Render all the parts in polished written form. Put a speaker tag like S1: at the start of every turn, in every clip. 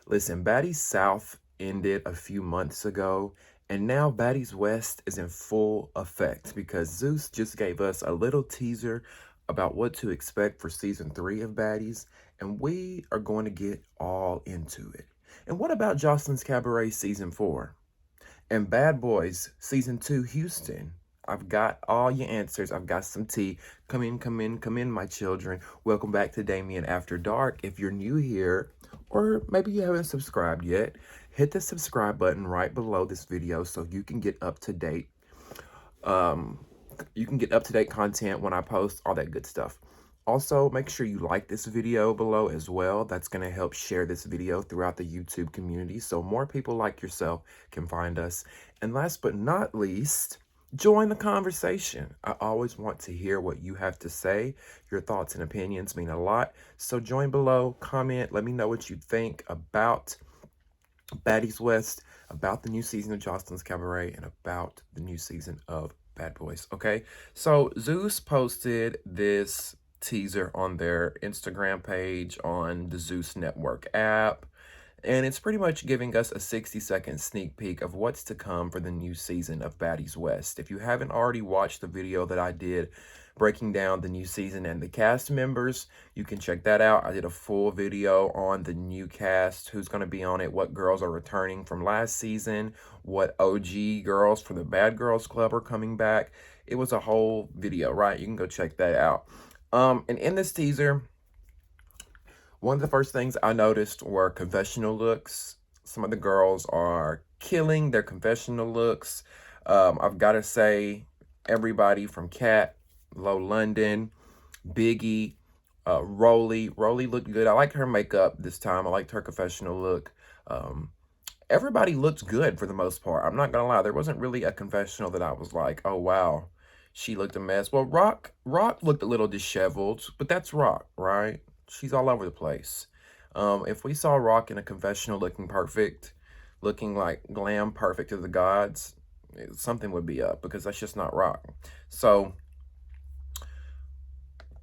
S1: Listen, Baddies South ended a few months ago, and now Baddies West is in full effect because Zeus just gave us a little teaser about what to expect for season 3 of Baddies, and we are going to get all into it. And what about Joselines Cabaret season 4? And Bad Boys season 2 Houston? I've got all your answers. I've got some tea. Come in, come in, come in, my children. Welcome back to Damien After Dark. If you're new here, or maybe you haven't subscribed yet, hit the subscribe button right below this video so you can get up to date. You can get up to date content when I post, all that good stuff. Also, make sure you like this video below as well. That's going to help share this video throughout the YouTube community so more people like yourself can find us. And last but not least, join the conversation. I always want to hear what you have to say. Your thoughts and opinions mean a lot. So join below, comment, let me know what you think about Baddies West, about the new season of Joselines Cabaret, and about the new season of Bad Boys. Okay, so Zeus posted this teaser on their Instagram page on the Zeus Network app. And it's pretty much giving us a 60-second sneak peek of what's to come for the new season of Baddies West. If you haven't already watched the video that I did breaking down the new season and the cast members, you can check that out. I did a full video on the new cast, who's going to be on it, what girls are returning from last season, what OG girls from the Bad Girls Club are coming back. It was a whole video, right? You can go check that out. And in this teaser, one of the first things I noticed were confessional looks. Some of the girls are killing their confessional looks. I've got to say, everybody from Kat, Low London, Biggie, Rolly. Rolly looked good. I liked her makeup this time. I liked her confessional look. Everybody looked good for the most part. I'm not going to lie. There wasn't really a confessional that I was like, oh, wow, she looked a mess. Well, Rock looked a little disheveled, but that's Rock, right? She's all over the place. If we saw Rock in a confessional looking perfect, looking like glam perfect to the gods, something would be up because that's just not Rock. So,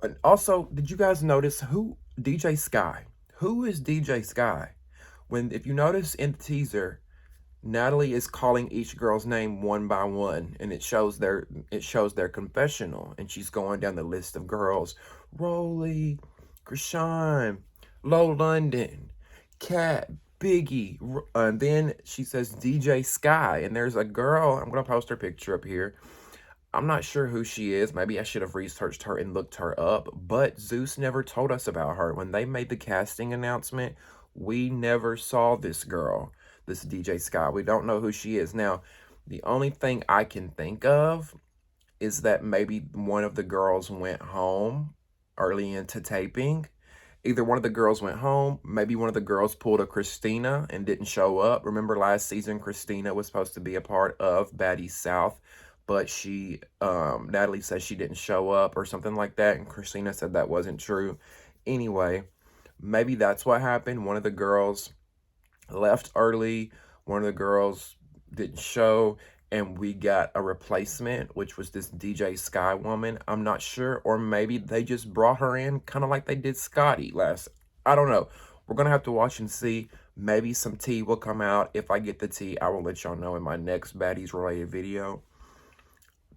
S1: and also, did you guys notice who DJ Sky? Who is DJ Sky? If you notice in the teaser, Natalie is calling each girl's name one by one, and it shows their confessional, and she's going down the list of girls: Rolly, Krishan, Low London, Kat, Biggie, and then she says DJ Sky, and there's a girl. I'm gonna post her picture up here. I'm not sure who she is. Maybe I should have researched her and looked her up, but Zeus never told us about her. When they made the casting announcement, we never saw this girl, this DJ Sky. We don't know who she is. Now, the only thing I can think of is that maybe one of the girls went home early into taping. Either one of the girls went home, maybe one of the girls pulled a Christina and didn't show up. Remember last season, Christina was supposed to be a part of Baddies South, but Natalie said she didn't show up or something like that, and Christina said that wasn't true. Anyway, maybe that's what happened. One of the girls left early, one of the girls didn't show, and we got a replacement, which was this DJ Sky woman. I'm not sure, or maybe they just brought her in kind of like they did Scotty last. I don't know. We're going to have to watch and see. Maybe some tea will come out. If I get the tea, I will let y'all know in my next Baddies related video.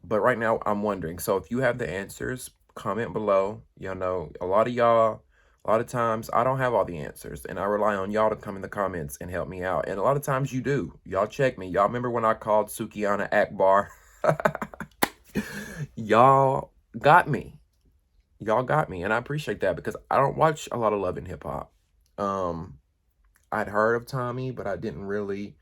S1: But right now, I'm wondering. So if you have the answers, comment below. You know, a lot of times, I don't have all the answers, and I rely on y'all to come in the comments and help me out. And a lot of times you do. Y'all check me. Y'all remember when I called Sukiana Akbar? Y'all got me. Y'all got me, and I appreciate that because I don't watch a lot of Love and Hip Hop. I'd heard of Tommy, but I didn't really,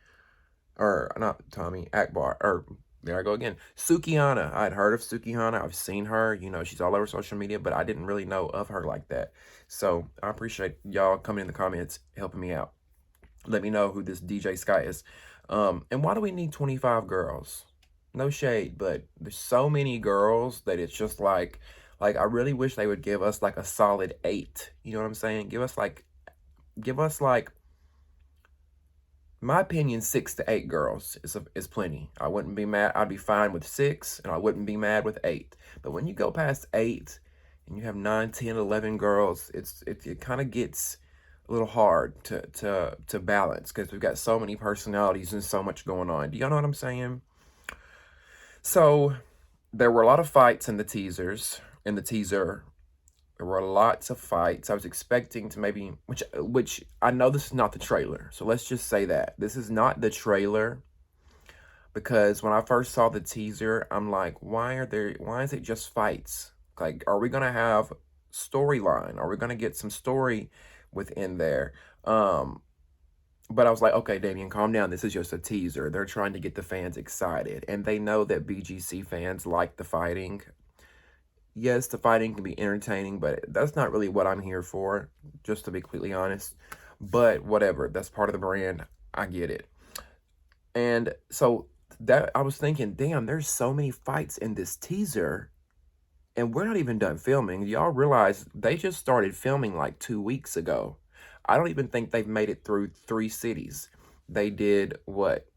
S1: or not Tommy, Akbar, or there I go again. Sukiana. I'd heard of Sukiana. I've seen her. You know, she's all over social media, but I didn't really know of her like that. So I appreciate y'all coming in the comments, helping me out. Let me know who this DJ Sky is. And why do we need 25 girls? No shade, but there's so many girls that it's just like I really wish they would give us like a solid 8. You know what I'm saying? Give us like, my opinion, 6 to 8 girls is plenty. I wouldn't be mad. I'd be fine with 6, and I wouldn't be mad with 8. But when you go past 8 and you have 9, 10, 11 girls, it kind of gets a little hard to balance because we've got so many personalities and so much going on. Do y'all know what I'm saying? So there were a lot of fights in the teasers, in the teaser. There were lots of fights. I was expecting to maybe, which I know this is not the trailer. So let's just say that this is not the trailer, because when I first saw the teaser, I'm like, why is it just fights? Like, are we gonna have storyline? Are we gonna get some story within there? But I was like, okay, Damien, calm down. This is just a teaser. They're trying to get the fans excited, and they know that BGC fans like the fighting. Yes, the fighting can be entertaining, but that's not really what I'm here for, just to be completely honest. But whatever, that's part of the brand. I get it. And so that I was thinking, damn, there's so many fights in this teaser, and we're not even done filming. Y'all realize they just started filming like 2 weeks ago. I don't even think they've made it through 3 cities. They did what?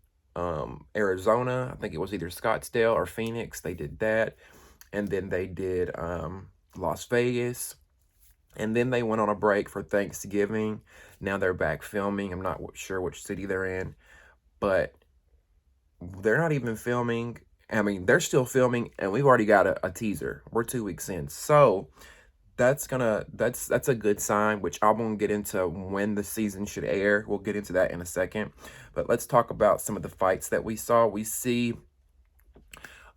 S1: Arizona, I think it was either Scottsdale or Phoenix. They did that. And then they did Las Vegas. And then they went on a break for Thanksgiving. Now they're back filming. I'm not sure which city they're in, but they're not even filming. I mean, they're still filming, and we've already got a teaser. We're 2 weeks in. So that's a good sign, which I won't get into when the season should air. We'll get into that in a second. But let's talk about some of the fights that we saw. We see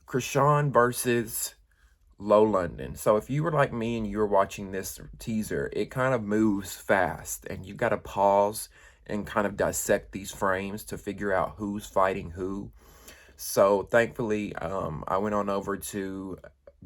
S1: Krishan versus Low London. So if you were like me and you were watching this teaser, it kind of moves fast, and you got to pause and kind of dissect these frames to figure out who's fighting who. So thankfully, I went on over to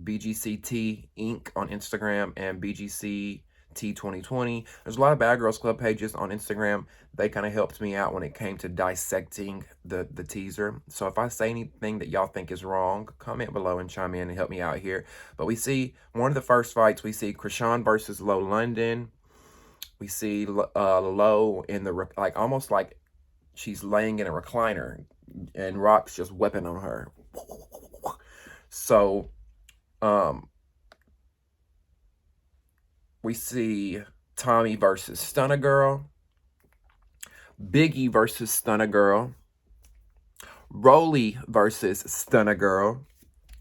S1: BGCT Inc. on Instagram and BGCT 2020. There's a lot of Bad Girls Club pages on Instagram. They kind of helped me out when it came to dissecting the teaser. So if I say anything that y'all think is wrong, comment below and chime in and help me out here. But we see one of the first fights, we see Krishan versus Low London. We see Low in the, like, almost like she's laying in a recliner, and Rock's just whipping on her. So, we see Tommy versus Stunna Girl, Biggie versus Stunna Girl, Rolly versus Stunna Girl,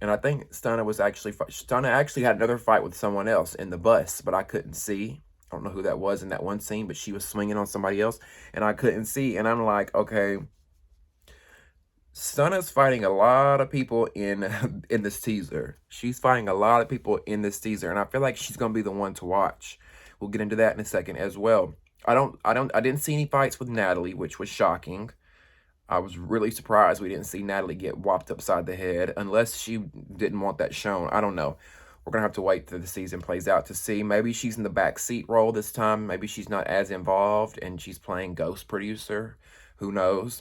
S1: and I think Stunna actually had another fight with someone else in the bus, but I couldn't see. I don't know who that was in that one scene, but she was swinging on somebody else, and I couldn't see. And I'm like, okay, Stunna's fighting a lot of people in this teaser. She's fighting a lot of people in this teaser, and I feel like she's gonna be the one to watch. We'll get into that in a second as well. I didn't see any fights with Natalie, which was shocking. I was really surprised we didn't see Natalie get whopped upside the head, unless she didn't want that shown. I don't know. We're going to have to wait till the season plays out to see. Maybe she's in the backseat role this time. Maybe she's not as involved and she's playing ghost producer. Who knows?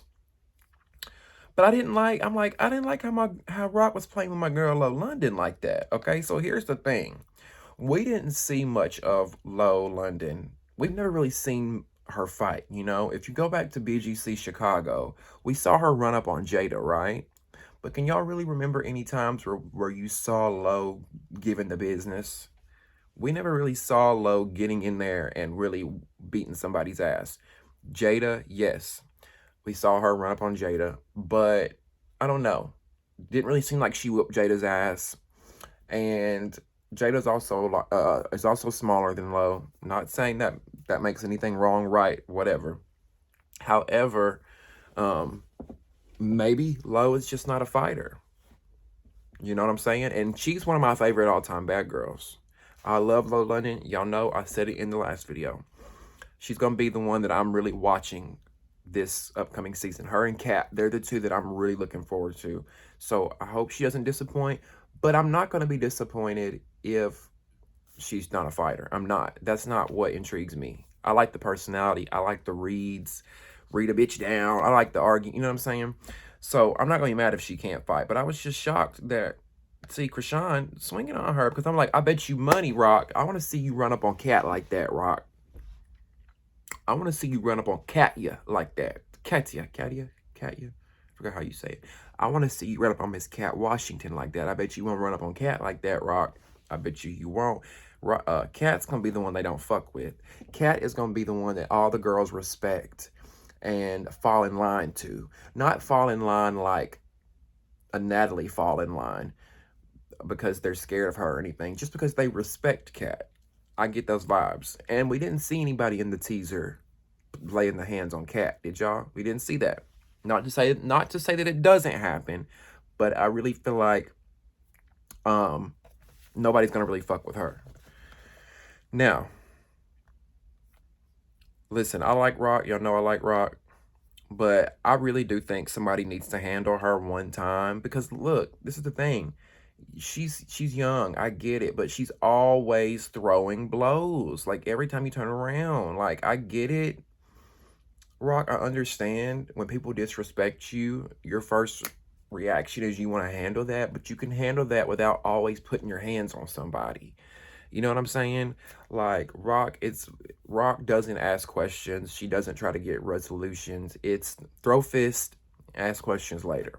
S1: But I didn't like how Rock was playing with my girl Low London like that. Okay, so here's the thing. We didn't see much of Low London. We've never really seen her fight, you know? If you go back to BGC Chicago, we saw her run up on Jada, right? But can y'all really remember any times where you saw Low giving the business? We never really saw Low getting in there and really beating somebody's ass. Jada, yes. We saw her run up on Jada, but I don't know. Didn't really seem like she whooped Jada's ass. And Jada's also smaller than Low. Not saying that makes anything wrong, right, whatever. However, maybe Low is just not a fighter. You know what I'm saying? And she's one of my favorite all-time bad girls. I love Low London. Y'all know I said it in the last video. She's going to be the one that I'm really watching this upcoming season. Her and Kat, they're the two that I'm really looking forward to. So I hope she doesn't disappoint. But I'm not going to be disappointed if she's not a fighter. I'm not. That's not what intrigues me. I like the personality. I like the reads. Read a bitch down. I like the argue. You know what I'm saying? So I'm not going to be mad if she can't fight. But I was just shocked that, see, Krishan swinging on her. Because I'm like, I bet you money, Rock. I want to see you run up on Kat like that, Rock. I want to see you run up on Katya like that. Katya. I forgot how you say it. I want to see you run up on Miss Kat Washington like that. I bet you won't run up on Kat like that, Rock. I bet you won't. Kat's gonna be the one they don't fuck with. Kat is gonna be the one that all the girls respect and fall in line to. Not fall in line like a Natalie fall in line because they're scared of her or anything, just because they respect Kat. I get those vibes. And we didn't see anybody in the teaser laying the hands on Kat, did y'all? We didn't see that. Not to say that it doesn't happen, but I really feel like nobody's gonna really fuck with her. Now, listen, I like Rock. Y'all know I like Rock. But I really do think somebody needs to handle her one time because look, this is the thing. She's young, I get it, but she's always throwing blows. Like every time you turn around, like I get it. Rock, I understand when people disrespect you, your first reaction is you want to handle that, but you can handle that without always putting your hands on somebody. You know what I'm saying? Like Rock doesn't ask questions. She doesn't try to get resolutions. It's throw fist, ask questions later.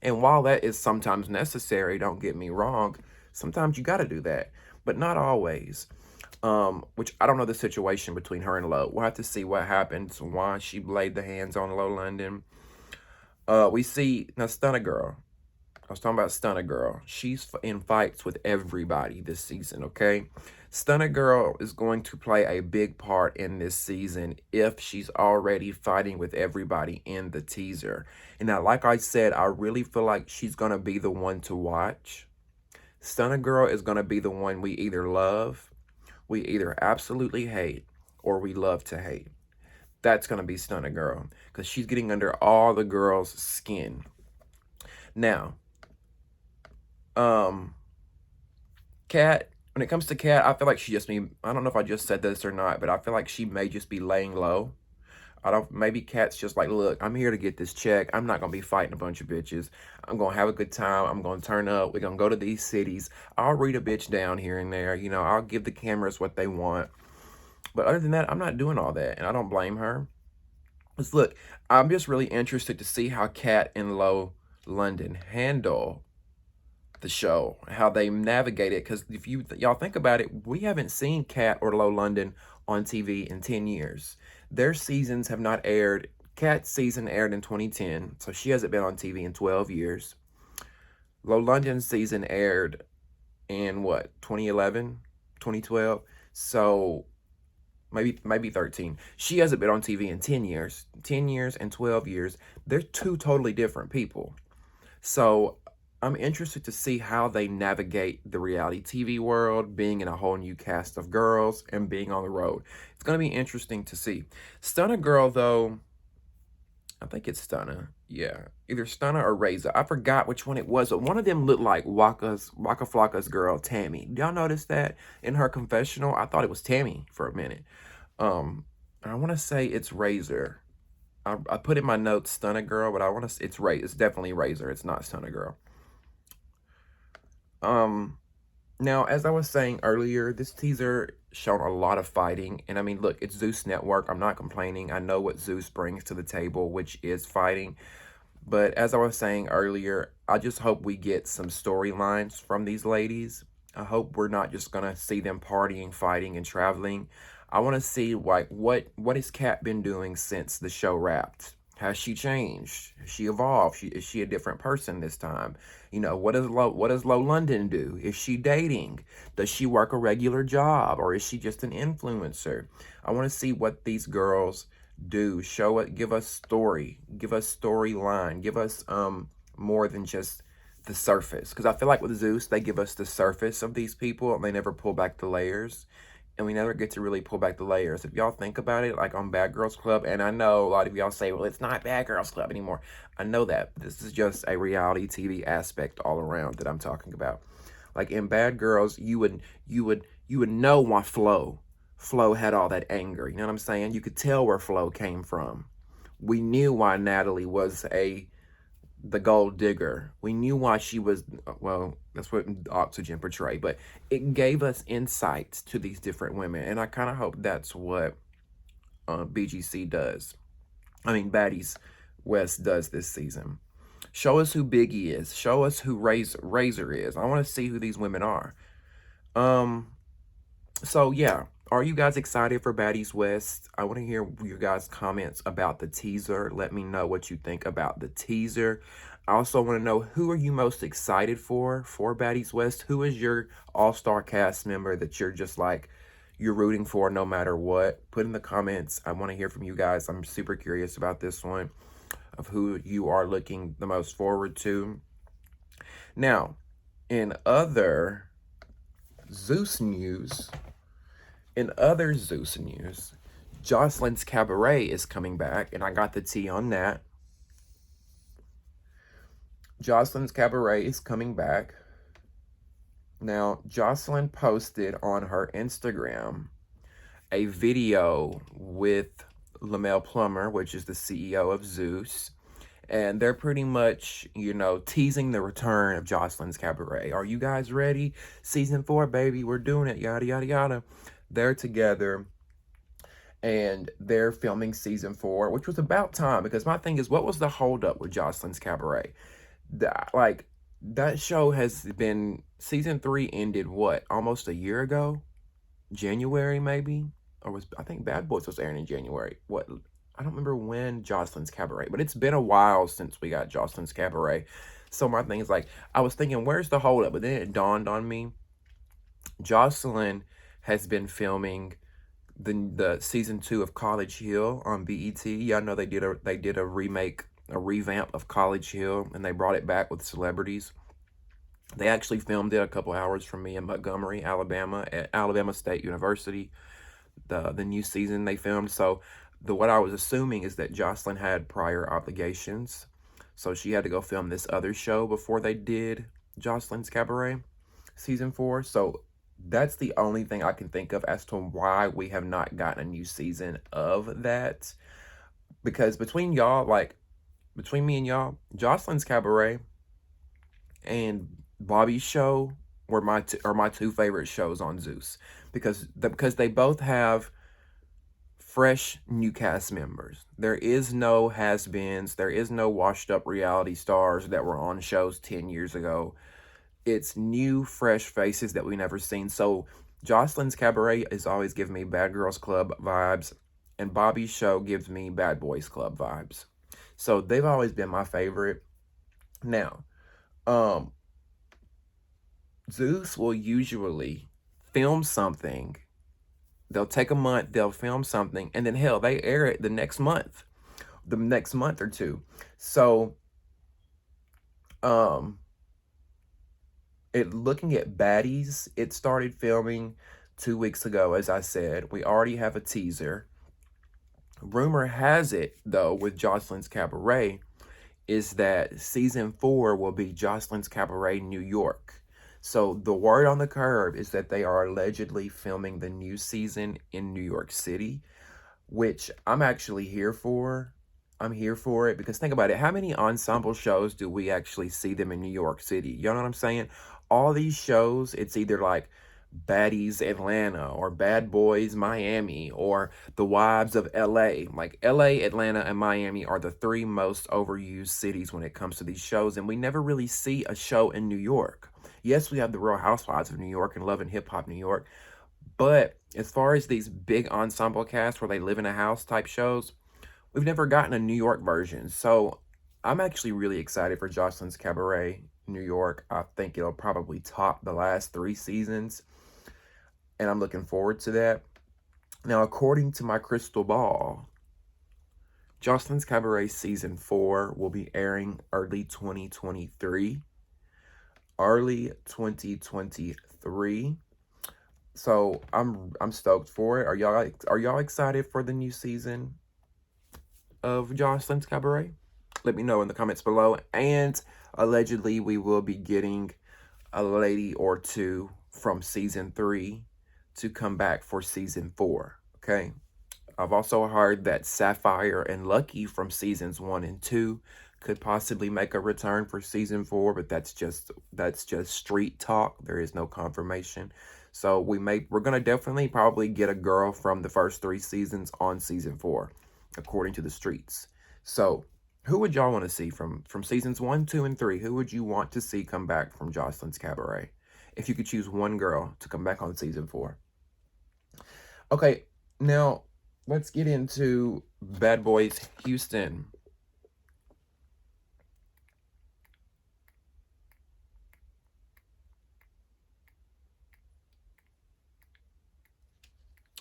S1: And while that is sometimes necessary, don't get me wrong, sometimes you got to do that, but not always. Which I don't know the situation between her and Lo. We'll have to see what happens, why she laid the hands on Lo London. We see now Stunna Girl. I was talking about Stunna Girl. She's in fights with everybody this season, okay? Stunna Girl is going to play a big part in this season if she's already fighting with everybody in the teaser. And now, like I said, I really feel like she's going to be the one to watch. Stunna Girl is going to be the one we either love, we either absolutely hate, or we love to hate. That's going to be Stunna Girl because she's getting under all the girls' skin. Now, Kat, when it comes to Kat, I feel like she just I don't know if I just said this or not, but I feel like she may just be laying low. Maybe Kat's just like, look, I'm here to get this check. I'm not going to be fighting a bunch of bitches. I'm going to have a good time. I'm going to turn up. We're going to go to these cities. I'll read a bitch down here and there. You know, I'll give the cameras what they want. But other than that, I'm not doing all that. And I don't blame her. Because look, I'm just really interested to see how Kat and Lo London handle the show, how they navigate it. Because if y'all think about it, we haven't seen Kat or Lo London on TV in 10 years. Their seasons have not aired. Kat's season aired in 2010, so she hasn't been on TV in 12 years. Lo London's season aired in what, 2011, 2012? So maybe 13. She hasn't been on TV in 10 years. 10 years and 12 years. They're two totally different people. So I'm interested to see how they navigate the reality TV world, being in a whole new cast of girls and being on the road. It's going to be interesting to see. Stunna Girl, though, I think it's Stunna. Yeah, either Stunna or Reza. I forgot which one it was, but one of them looked like Waka Flocka's girl, Tammy. Y'all notice that in her confessional? I thought it was Tammy for a minute. I want to say it's Razor. I put in my notes Stunna Girl, but I want to. It's definitely Razor. It's not Stunna Girl. Now, as I was saying earlier, this teaser shown a lot of fighting. And I mean, look, it's Zeus Network. I'm not complaining. I know what Zeus brings to the table, which is fighting. But as I was saying earlier, I just hope we get some storylines from these ladies. I hope we're not just going to see them partying, fighting, and traveling. I want to see, like, what has Kat been doing since the show wrapped? Has she changed? Has she evolved? Is she a different person this time? You know, what does Lo London do? Is she dating? Does she work a regular job, or is she just an influencer? I want to see what these girls do. Show it. Give us story. Give us storyline. Give us more than just the surface. Because I feel like with Zeus, they give us the surface of these people, and they never pull back the layers. And we never get to really pull back the layers. If y'all think about it, like on Bad Girls Club, and I know a lot of y'all say, well, it's not Bad Girls Club anymore. I know that. This is just a reality TV aspect all around that I'm talking about. Like in Bad Girls, you would know why Flo had all that anger. You know what I'm saying? You could tell where Flo came from. We knew why Natalie was the gold digger. We knew why she was, well, that's what Oxygen portrayed, but it gave us insights to these different women, and I kind of hope that's what BGC does. I mean, Baddies West does this season. Show us who Biggie is. Show us who Razor is. I want to see who these women are. So yeah, are you guys excited for Baddies West? I want to hear your guys' comments about the teaser. Let me know what you think about the teaser. I also want to know, who are you most excited for Baddies West? Who is your all-star cast member that you're just like, you're rooting for no matter what? Put in the comments. I want to hear from you guys. I'm super curious about this one, of who you are looking the most forward to. Now, in other Zeus news, Joselines Cabaret is coming back, and I got the tea on that. Joselines Cabaret is coming back. Now, Joseline posted on her Instagram a video with Lamel Plummer, which is the CEO of Zeus. And they're pretty much, you know, teasing the return of Joselines Cabaret. Are you guys ready? Season 4, baby, we're doing it, yada, yada, yada. They're together, and they're filming season 4, which was about time, because my thing is, what was the holdup with Joselines Cabaret? That show has been, season 3 ended, what, almost a year ago? January, maybe? Or was, I think Bad Boys was airing in January. What, I don't remember when Joselines Cabaret, but it's been a while since we got Joselines Cabaret. So my thing is, like, I was thinking, where's the holdup? But then it dawned on me, Joseline has been filming the season 2 of College Hill on BET. Yeah, I know they did a remake, a revamp of College Hill, and they brought it back with celebrities. They actually filmed it a couple hours from me in Montgomery, Alabama, at Alabama State University. The new season they filmed. So what I was assuming is that Joseline had prior obligations, so she had to go film this other show before they did Joselines Cabaret season 4. So that's the only thing I can think of as to why we have not gotten a new season of that. Because between y'all, like, between me and y'all, Joselines Cabaret and Bobby's show were my two favorite shows on Zeus, because they both have fresh new cast members. There is no has-beens. There is no washed-up reality stars that were on shows 10 years ago. It's new, fresh faces that we never seen. So Joselines Cabaret is always giving me Bad Girls Club vibes, and Bobby's show gives me Bad Boys Club vibes. So they've always been my favorite. Now, Zeus will usually film something. They'll take a month, they'll film something, and then hell, they air it the next month or two. So, looking at Baddies, it started filming 2 weeks ago, as I said. We already have a teaser. Rumor has it, though, with Joselines Cabaret, is that season 4 will be Joselines Cabaret New York. So the word on the curb is that they are allegedly filming the new season in New York City, which I'm actually here for. I'm here for it, because think about it. How many ensemble shows do we actually see them in New York City? You know what I'm saying? All these shows, it's either like Baddies Atlanta or Bad Boys Miami or The Wives of LA. Like, LA, Atlanta, and Miami are the 3 most overused cities when it comes to these shows, and we never really see a show in New York. Yes, we have the Real Housewives of New York and Love and Hip Hop New York, but as far as these big ensemble casts where they live in a house type shows, we've never gotten a New York version. So I'm actually really excited for Joselines Cabaret New York. I think it'll probably top the last 3 seasons, and I'm looking forward to that. Now, according to my crystal ball, Joselines Cabaret season 4 will be airing early 2023. Early 2023. So I'm stoked for it. Are y'all excited for the new season of Joselines Cabaret? Let me know in the comments below. And allegedly, we will be getting a lady or two from season 3 to come back for season 4. Okay. I've also heard that Sapphire and Lucky from seasons 1 and 2 could possibly make a return for season 4, but that's just street talk. There is no confirmation. So we're gonna definitely probably get a girl from the first 3 seasons on season 4, according to the streets. So who would y'all want to see from seasons 1, 2, and 3? Who would you want to see come back from Joselines Cabaret? If you could choose one girl to come back on season 4. Okay, now let's get into Bad Boys Houston.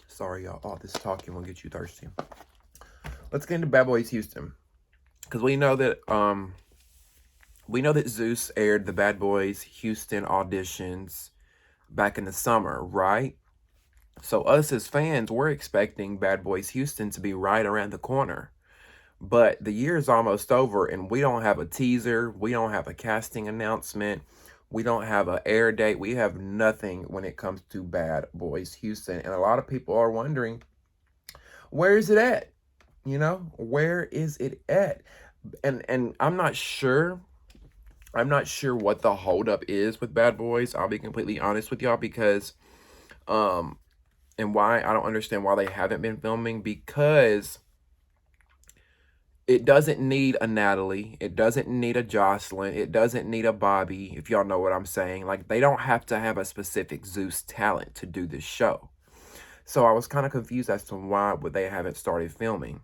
S1: Sorry, y'all. All this talking will get you thirsty. Let's get into Bad Boys Houston, because we know that Zeus aired the Bad Boys Houston auditions back in the summer, right? So us as fans, we're expecting Bad Boys Houston to be right around the corner. But the year is almost over and we don't have a teaser. We don't have a casting announcement. We don't have an air date. We have nothing when it comes to Bad Boys Houston. And a lot of people are wondering, where is it at? You know, where is it at? And I'm not sure. I'm not sure what the holdup is with Bad Boys. I'll be completely honest with y'all because um and why I don't understand why they haven't been filming, because it doesn't need a Natalie. It doesn't need a Joseline. It doesn't need a Bobby, if y'all know what I'm saying. Like, they don't have to have a specific Zeus talent to do this show. So I was kind of confused as to why would they haven't started filming.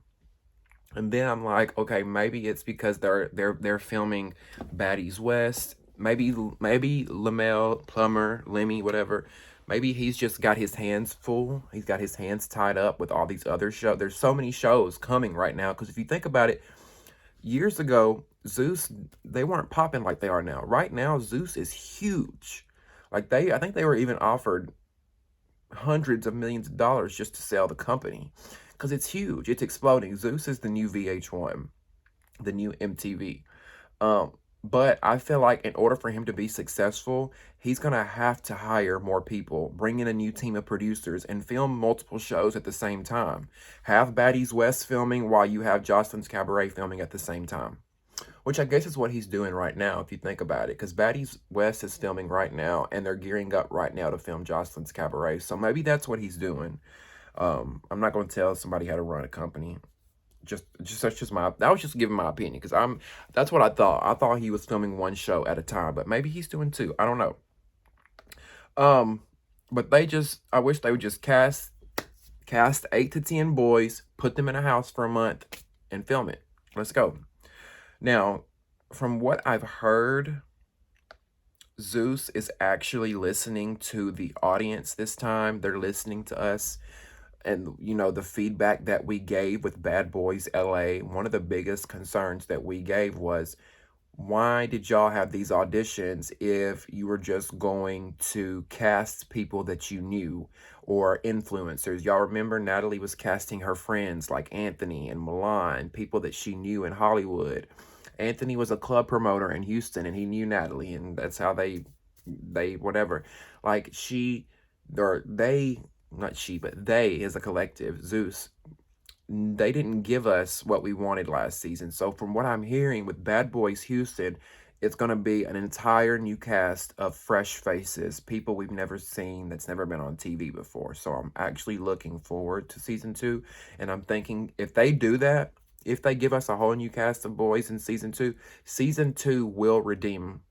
S1: And then I'm like, okay, maybe it's because they're filming Baddies West. Maybe Lamel, Plumber, Lemmy, whatever. Maybe he's just got his hands full. He's got his hands tied up with all these other shows. There's so many shows coming right now. Because if you think about it, years ago, Zeus, they weren't popping like they are now. Right now, Zeus is huge. Like I think they were even offered hundreds of millions of dollars just to sell the company because it's huge. It's exploding. Zeus is the new VH1, the new MTV. But I feel like in order for him to be successful, he's going to have to hire more people, bring in a new team of producers, and film multiple shows at the same time. Have Baddies West filming while you have Joselines Cabaret filming at the same time. Which I guess is what he's doing right now, if you think about it. Because Baddies West is filming right now, and they're gearing up right now to film Joseline's Cabaret. So maybe that's what he's doing. I'm not going to tell somebody how to run a company. That's just I was just giving my opinion because that's what I thought. I thought he was filming one show at a time, but maybe he's doing two. I don't know. But I wish they would just cast 8 to 10 boys, put them in a house for a month, and film it. Let's go. Now, from what I've heard, Zeus is actually listening to the audience this time. They're listening to us. And, you know, the feedback that we gave with Bad Boys LA, one of the biggest concerns that we gave was, why did y'all have these auditions if you were just going to cast people that you knew or influencers? Y'all remember Natalie was casting her friends like Anthony and Milan, people that she knew in Hollywood. Anthony was a club promoter in Houston and he knew Natalie, and that's how they whatever. Like not she, but they as a collective, Zeus, they didn't give us what we wanted last season. So from what I'm hearing with Bad Boys Houston, it's going to be an entire new cast of fresh faces, people we've never seen, that's never been on TV before. So I'm actually looking forward to season 2. And I'm thinking if they do that, if they give us a whole new cast of boys in season 2 will redeem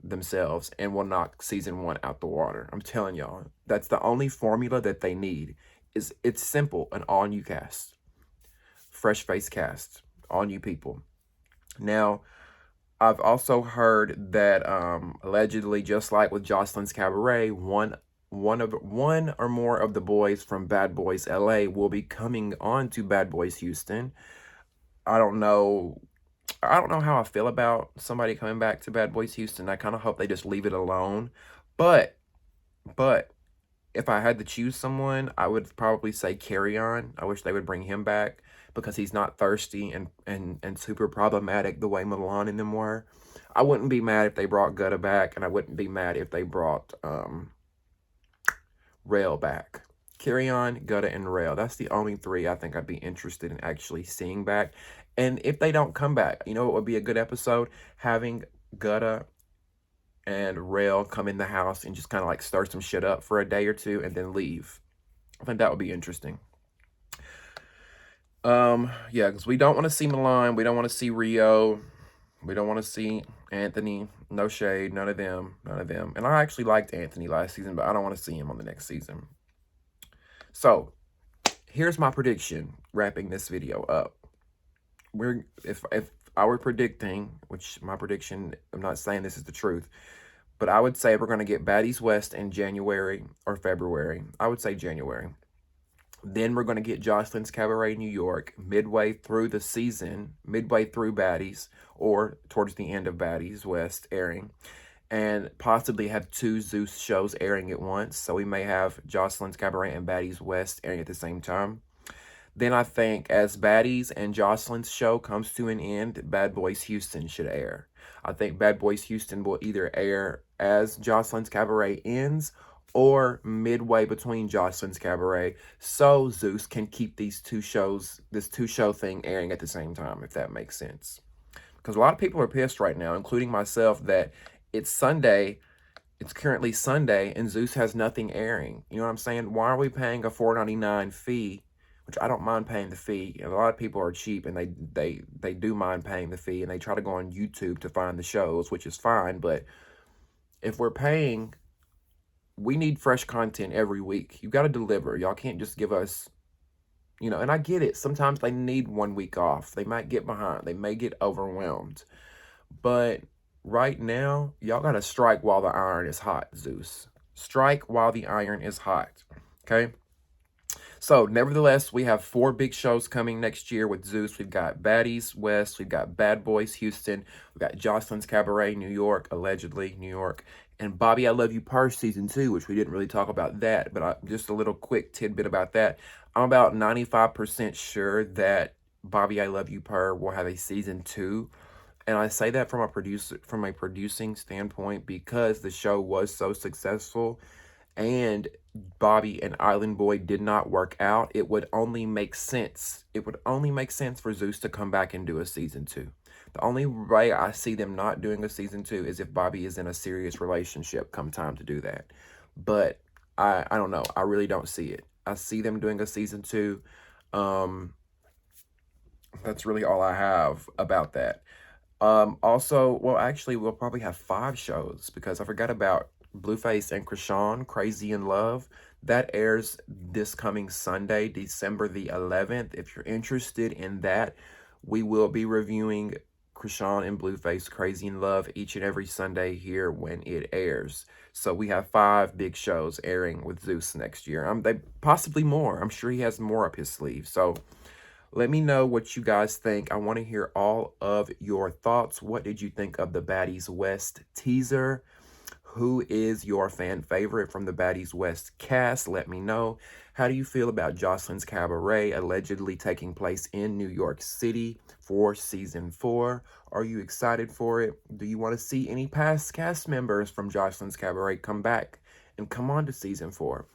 S1: themselves and will knock season 1 out the water. I'm telling y'all, that's the only formula that they need. It's simple, an all new cast, fresh face cast, all new people. Now, I've also heard that allegedly, just like with Joseline's Cabaret, one or more of the boys from Bad Boys LA will be coming on to Bad Boys Houston. I don't know how I feel about somebody coming back to Bad Boys Houston. I kind of hope they just leave it alone. But if I had to choose someone, I would probably say Carry On. I wish they would bring him back because he's not thirsty and super problematic the way Milan and them were. I wouldn't be mad if they brought Gutta back, and I wouldn't be mad if they brought Rail back. Carry On, Gutta, and Rail. That's the only 3 I think I'd be interested in actually seeing back. And if they don't come back, you know what would be a good episode? Having Gutta and Rail come in the house and just kind of like stir some shit up for a day or 2 and then leave. I think that would be interesting. Yeah, because we don't want to see Milan. We don't want to see Rio. We don't want to see Anthony. No shade. None of them. And I actually liked Anthony last season, but I don't want to see him on the next season. So, Here's my prediction, wrapping this video up. If I were predicting, which my prediction, I'm not saying this is the truth, but I would say we're going to get Baddies West in January or February. I would say January. Then we're going to get Joselines Cabaret New York midway through the season, midway through Baddies, or towards the end of Baddies West airing, and possibly have 2 Zeus shows airing at once. So we may have Joselines Cabaret and Baddies West airing at the same time. Then I think as Baddies and Joseline's show comes to an end, Bad Boys Houston should air. I think Bad Boys Houston will either air as Joseline's Cabaret ends or midway between Joseline's Cabaret, so Zeus can keep these 2 shows, this 2-show thing airing at the same time, if that makes sense. Because a lot of people are pissed right now, including myself, that it's Sunday, it's currently Sunday, and Zeus has nothing airing. You know what I'm saying? Why are we paying a $4.99 fee? Which I don't mind paying the fee. A lot of people are cheap and they do mind paying the fee, and they try to go on YouTube to find the shows, which is fine. But if we're paying, we need fresh content every week. You got to deliver. Y'all can't just give us, you know, and I get it. Sometimes they need 1 week off. They might get behind. They may get overwhelmed. But right now, y'all got to strike while the iron is hot, Zeus. Strike while the iron is hot. Okay? So, nevertheless, we have 4 big shows coming next year with Zeus. We've got Baddies West, we've got Bad Boys Houston, we've got Joselines Cabaret New York, allegedly New York, and Bobby I Love You Purr Season 2, which we didn't really talk about that, but just a little quick tidbit about that. I'm about 95% sure that Bobby I Love You Purr will have a Season 2. And I say that from a producing standpoint because the show was so successful and Bobby and Island Boy did not work out. It would only make sense. It would only make sense for Zeus to come back and do a Season 2. The only way I see them not doing a Season 2 is if Bobby is in a serious relationship come time to do that. But I don't know. I really don't see it. I see them doing a Season 2. That's really all I have about that. Also, well, actually, we'll probably have 5 shows because I forgot about Blueface and Krishan, Crazy in Love. That airs this coming Sunday, December the 11th. If you're interested in that, we will be reviewing Krishan and Blueface, Crazy in Love each and every Sunday here when it airs. So we have 5 big shows airing with Zeus next year. They possibly more. I'm sure he has more up his sleeve. So let me know what you guys think. I want to hear all of your thoughts. What did you think of the Baddies West teaser? Who is your fan favorite from the Baddies West cast? Let me know. How do you feel about Joselines Cabaret allegedly taking place in New York City for Season 4? Are you excited for it? Do you want to see any past cast members from Joselines Cabaret come back and come on to Season 4?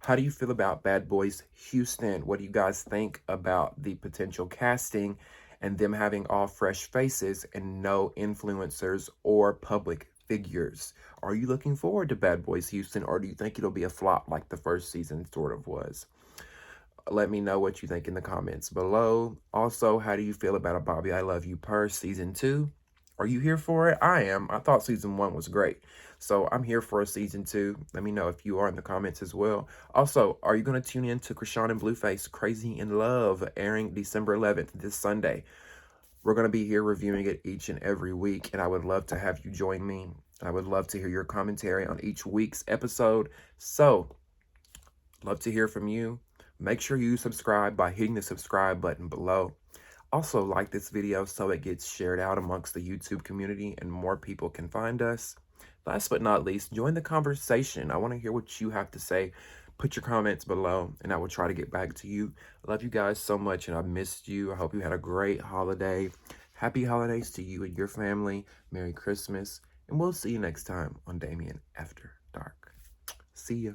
S1: How do you feel about Bad Boys Houston? What do you guys think about the potential casting and them having all fresh faces and no influencers or public figures? Are you looking forward to Bad Boys Houston, or do you think it'll be a flop like the first season sort of was? Let me know what you think in the comments below. Also, how do you feel about a Bobby I Love You Purr Season 2? Are you here for it? I am. I thought Season 1 was great. So I'm here for a Season 2. Let me know if you are in the comments as well. Also, are you going to tune in to Krishan and Blueface Crazy in Love airing December 11th this Sunday? We're going to be here reviewing it each and every week, and I would love to have you join me. I would love to hear your commentary on each week's episode. So, love to hear from you. Make sure you subscribe by hitting the subscribe button below. Also, like this video so it gets shared out amongst the YouTube community and more people can find us. Last but not least, join the conversation. I want to hear what you have to say. Put your comments below, and I will try to get back to you. I love you guys so much, and I missed you. I hope you had a great holiday. Happy holidays to you and your family. Merry Christmas. And we'll see you next time on Damien After Dark. See ya.